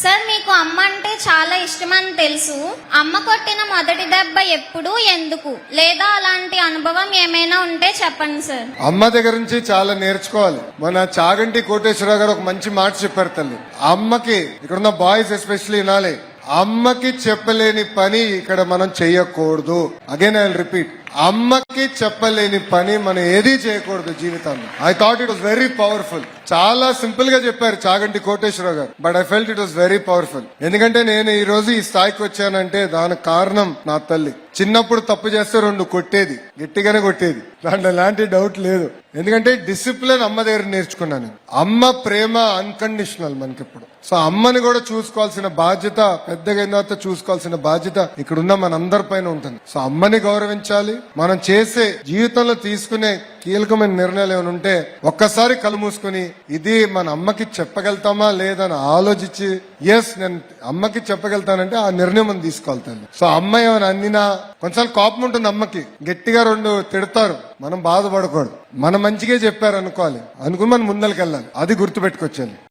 Sir, మీకు అమ్మ అంటే చాలా ఇష్టమని తెలుసు. అమ్మ కొట్టిన మొదటి దెబ్బ ఎప్పుడు, ఎందుకు, లేదా అలాంటి అనుభవం ఏమైనా ఉంటే చెప్పండి సార్. అమ్మ దగ్గర నుంచి చాలా నేర్చుకోవాలి. మన చాగంటి కోటేశ్వరరావు గారు ఒక మంచి మాట చెప్పారు తల్లి. అమ్మకి ఇక్కడున్న బాయ్స్ ఎస్పెషల్లీ వినాలి, అమ్మకి చెప్పలేని పని ఇక్కడ మనం చెయ్యకూడదు. అగైన్ ఐ విల్ రిపీట్, అమ్మకి చెప్పలేని పని మనం ఏదీ చేయకూడదు జీవితంలో. I thought it was very powerful. చాలా సింపుల్ గా చెప్పారు చాగంటి కోటేశ్వరరావు గారు, but I felt it was very powerful. ఎందుకంటే నేను ఈ రోజు ఈ స్థాయికి వచ్చానంటే దానికి కారణం నా తల్లి. చిన్నప్పుడు తప్పు చేస్తే 2 కొట్టేది, గట్టిగానే కొట్టేది, దాంట్లో ఎలాంటి డౌట్ లేదు. ఎందుకంటే డిసిప్లిన్ అమ్మ దగ్గర నేర్చుకున్నాను. అమ్మ ప్రేమ అన్కండిషనల్ మనకిప్పుడు. సో అమ్మని కూడా చూసుకోవాల్సిన బాధ్యత, పెద్దగా అయిన తర్వాత చూసుకోవాల్సిన బాధ్యత ఇక్కడున్న మనందరి పైన ఉంటుంది. సో అమ్మని గౌరవించాలి. మనం చేసే జీవితంలో తీసుకునే కీలకమైన నిర్ణయాలు ఏమైనా ఉంటే ఒక్కసారి కళ్ళు మూసుకుని ఇది మన అమ్మకి చెప్పగలుగుతామా లేదని ఆలోచించి ఎస్ నేను అమ్మకి చెప్పగలుగుతానంటే ఆ నిర్ణయం మనం తీసుకోవాలి. సో అమ్మ ఏమైనా అన్నినా కొంచెం కోపం ఉంటుంది అమ్మకి, గట్టిగా 2 తిడతారు, మనం బాధపడకూడదు. మన మంచిగా చెప్పారు అనుకోవాలి, అనుకుని మనం ముందరికి వెళ్ళాలి. అది గుర్తుపెట్టుకొచ్చాలి.